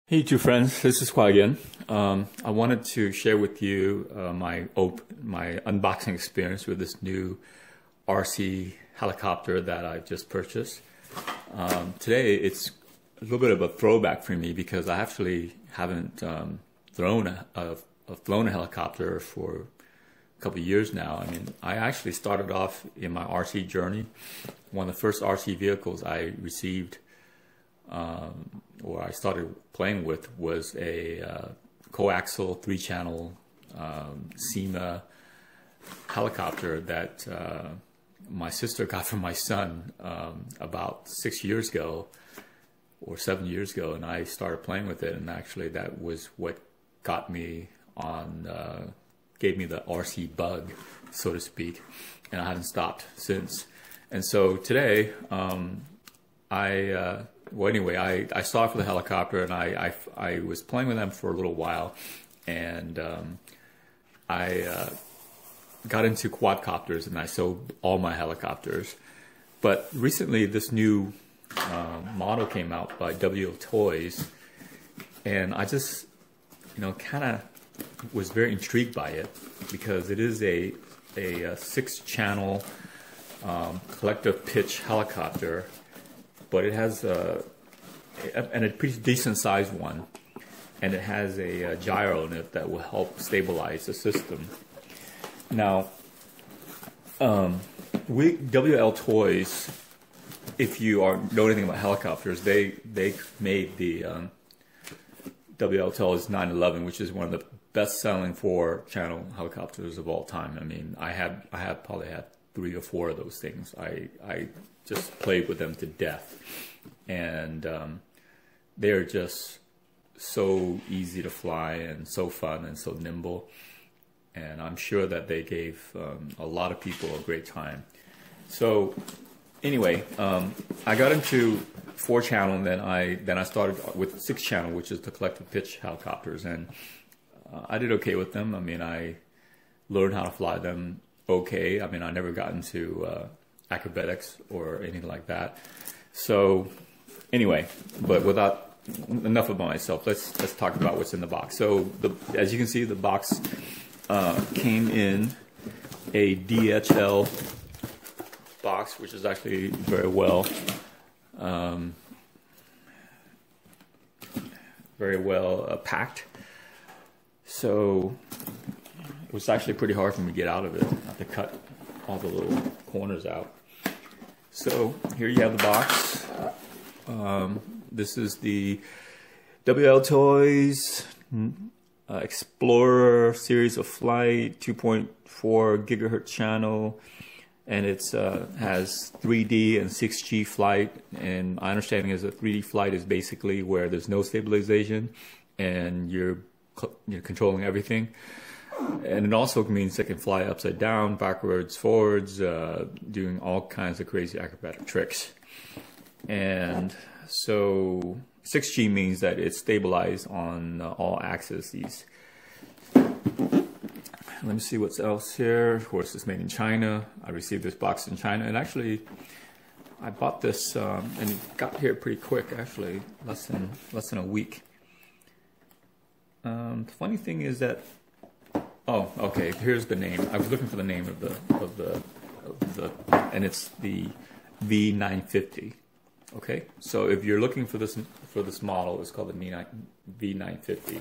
Hey, two friends. This is Kwa again. I wanted to share with you my unboxing experience with this new RC helicopter that I just purchased. Today, it's a little bit of a throwback for me because I actually haven't flown a helicopter for a couple of years now. I mean, I actually started off in my RC journey. One of the first RC vehicles I received or I started playing with was a coaxial 3-channel SEMA helicopter that my sister got from my son about 6 years ago or 7 years ago, and I started playing with it, and actually that was what got me on, gave me the RC bug, so to speak, and I haven't stopped since. And so today, well, anyway, I saw it for the helicopter, and I was playing with them for a little while, and I got into quadcopters, and I sold all my helicopters. But recently, this new model came out by WLToys, and I just, kind of was very intrigued by it because it is a 6-channel collective pitch helicopter. But it has a pretty decent sized one, and it has a gyro in it that will help stabilize the system. Now, WLToys, if you know anything about helicopters, they made the WLToys 911, which is one of the best-selling 4-channel helicopters of all time. I mean, I probably had 3 or 4 of those things. I just played with them to death, and they're just so easy to fly and so fun and so nimble, and I'm sure that they gave a lot of people a great time. So anyway, I got into 4-channel, and then I started with 6-channel, which is the collective pitch helicopters, and I did okay with them. I mean, I learned how to fly them okay. I mean, I never got into acrobatics or anything like that. So anyway, but without enough about myself, let's talk about what's in the box. So as you can see, the box came in a DHL box, which is actually very well packed. So it was actually pretty hard for me to get out of it. I had to cut all the little corners out. So here you have the box. This is the WLToys Explorer series of flight, 2.4 gigahertz channel, and it has 3D and 6G flight. And my understanding is that 3D flight is basically where there's no stabilization and you're controlling everything. And it also means it can fly upside down, backwards, forwards, doing all kinds of crazy acrobatic tricks. And so 6G means that it's stabilized on all axes. Let me see what's else here. Of course, it's made in China. I received this box in China, and actually, I bought this and it got here pretty quick. Actually, less than a week. The funny thing is that, oh, okay. Here's the name. I was looking for the name of the, and it's the V950. Okay, so if you're looking for this model, it's called the V950.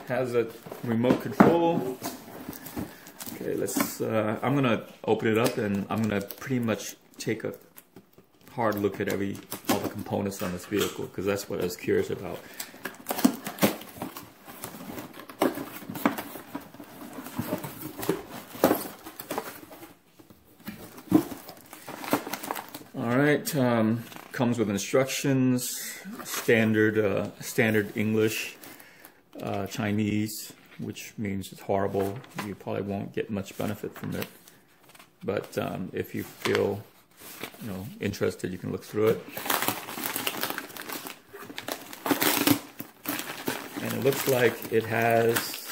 Has a remote control. Okay, I'm gonna open it up, and I'm gonna pretty much take a hard look at all the components on this vehicle, because that's what I was curious about. All right, comes with instructions, standard English, Chinese, which means it's horrible. You probably won't get much benefit from it. But if you feel, interested, you can look through it. And it looks like it has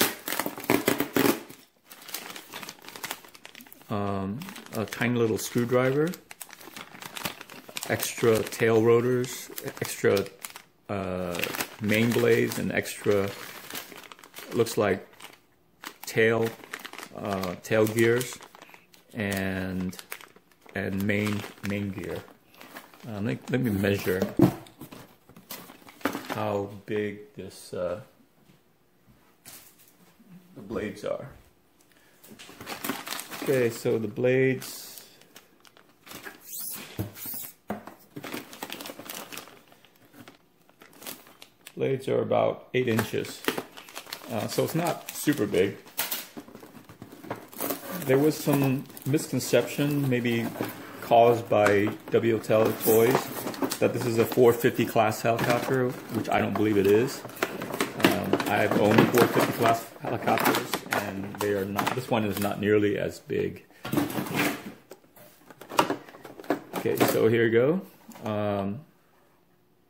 a tiny little screwdriver, extra tail rotors, extra main blades and extra, looks like tail gears and main gear. Let me measure how big this the blades are. Okay, so the blades are about 8 inches, so it's not super big. There was some misconception, maybe caused by WLToys, that this is a 450 class helicopter, which I don't believe it is. I've owned 450 class helicopters, and they are not. This one is not nearly as big. Okay, so here you go.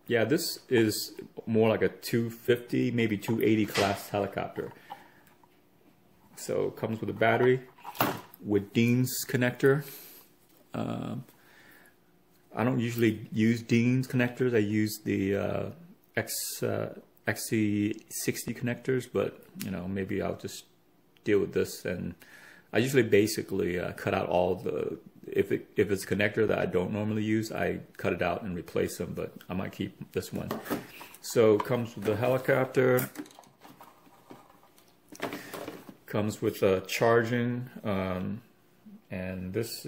Yeah, this is more like a 250, maybe 280 class helicopter. So it comes with a battery, with Dean's connector. I don't usually use Dean's connectors. I use the XC60 connectors, but you know, maybe I'll just deal with this. And I usually basically cut out all the, if it's a connector that I don't normally use, I cut it out and replace them, but I might keep this one. So it comes with the helicopter, comes with charging, and this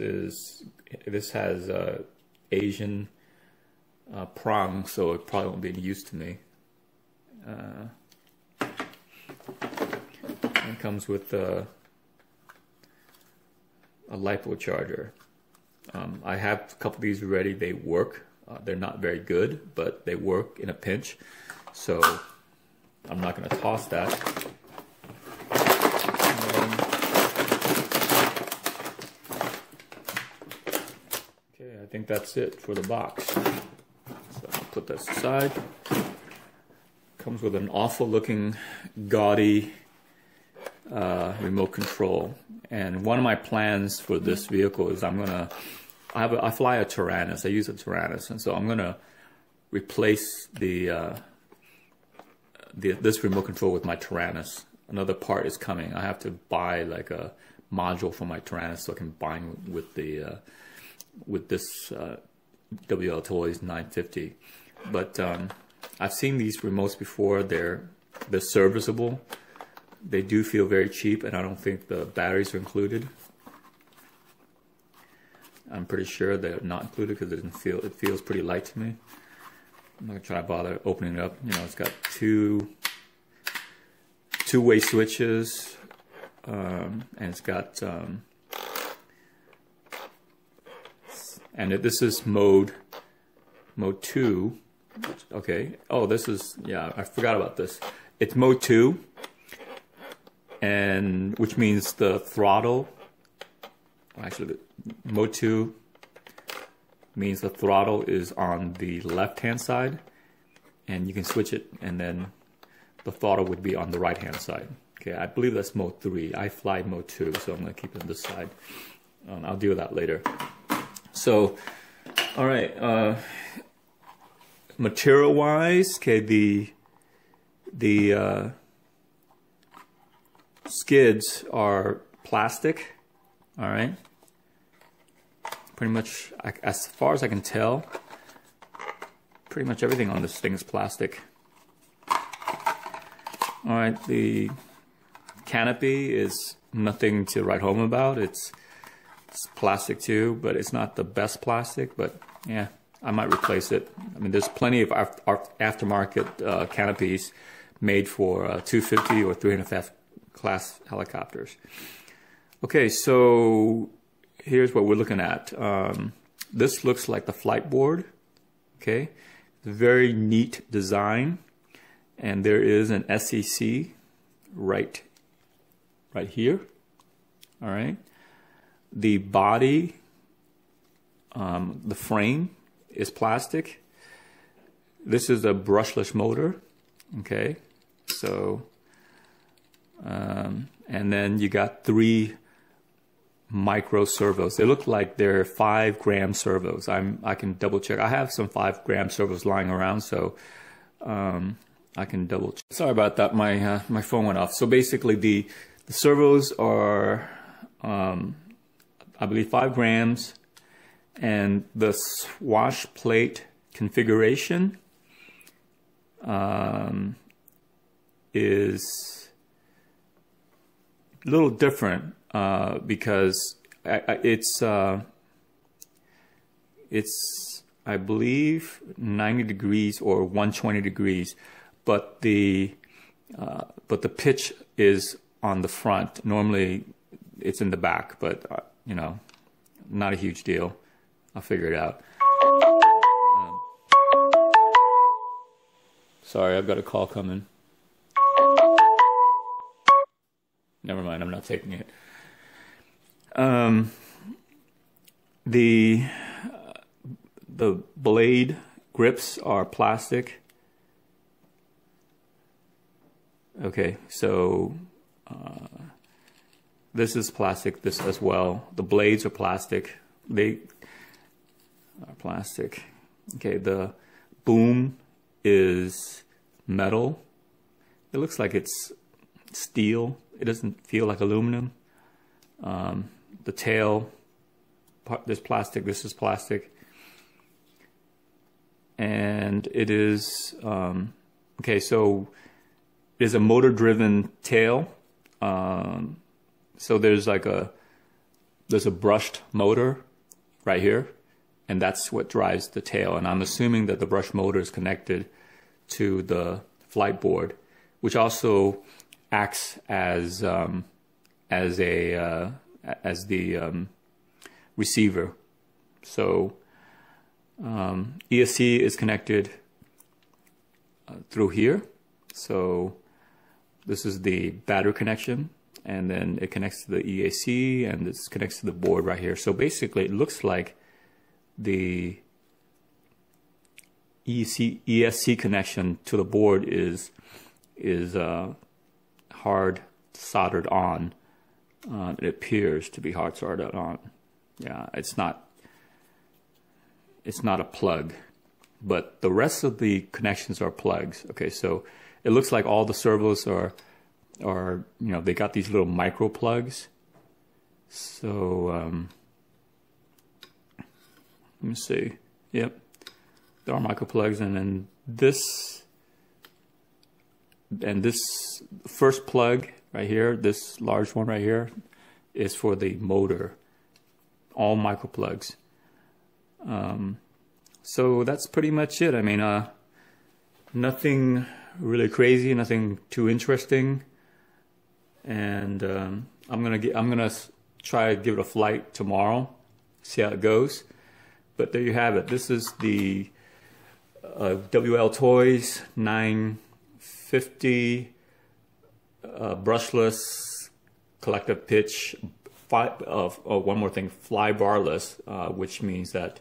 has Asian prong, so it probably won't be any use to me. It comes with a LiPo charger. I have a couple of these already. They work. They're not very good, but they work in a pinch. So I'm not going to toss that. Okay, I think that's it for the box. So I'll put this aside. Comes with an awful looking, gaudy remote control. And one of my plans for this vehicle is I fly a Tyrannus. I use a Tyrannus, and so I'm gonna replace this remote control with my Tyrannus. Another part is coming. I have to buy like a module for my Tyrannus so I can bind with the with this WLToys v950. But I've seen these remotes before. They're serviceable. They do feel very cheap, and I don't think the batteries are included. I'm pretty sure they're not included because it feels pretty light to me. I'm not gonna try to bother opening it up. You know, it's got two-way switches, and it's got and this is mode 2. Okay. Oh, this is, yeah, I forgot about this. It's mode 2, and which means the throttle, actually mode 2 means the throttle is on the left hand side, and you can switch it, and then the throttle would be on the right hand side. Okay, I believe that's mode 3. I fly mode 2, so I'm going to keep it on this side. I'll deal with that later. So, all right, material wise, okay, the skids are plastic. All right, pretty much, as far as I can tell, pretty much everything on this thing is plastic. All right, the canopy is nothing to write home about. It's plastic too, but it's not the best plastic, but yeah, I might replace it. I mean, there's plenty of aftermarket canopies made for 250 or 300 class helicopters. Okay, so here's what we're looking at. This looks like the flight board. Okay, very neat design, and there is an SEC right here. All right, the body, the frame is plastic. This is a brushless motor. Okay, so and then you got 3 micro servos. They look like they're 5-gram servos. I can double check. I have some 5-gram servos lying around, so I can double check. Sorry about that. My phone went off. So basically, the servos are, I believe, 5 grams, and the wash plate configuration is a little different because it's I believe 90 degrees or 120 degrees, but the pitch is on the front. Normally it's in the back, but you know, not a huge deal. I'll figure it out. Sorry, I've got a call coming. Never mind, I'm not taking it. The blade grips are plastic. Okay, so this is plastic, this as well. The blades are plastic. They are plastic. Okay, the boom is metal. It looks like it's steel. It doesn't feel like aluminum. The tail, there's plastic, this is plastic. And it is, okay, so it is a motor-driven tail. So there's a brushed motor right here, and that's what drives the tail. And I'm assuming that the brush motor is connected to the flight board, which also acts as the receiver. So ESC is connected through here. So this is the battery connection, and then it connects to the EAC, and this connects to the board right here. So basically it looks like the ESC connection to the board is hard soldered on. It appears to be hard soldered on. Yeah, it's not a plug, but the rest of the connections are plugs. Okay, so it looks like all the servos are you know, they got these little micro plugs. So let me see. Yep, there are micro plugs, and then this first plug right here, this large one right here, is for the motor. All micro plugs. So that's pretty much it. I mean, nothing really crazy, nothing too interesting, and I'm gonna try to give it a flight tomorrow, see how it goes. But there you have it. This is the WLToys 950 brushless collective pitch. One more thing, flybarless, which means that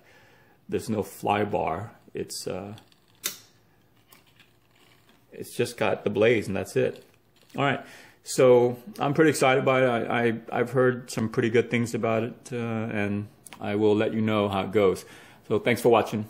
there's no fly bar. It's just got the blades, and that's it. All right, so I'm pretty excited about it. I've heard some pretty good things about it, and I will let you know how it goes. So thanks for watching.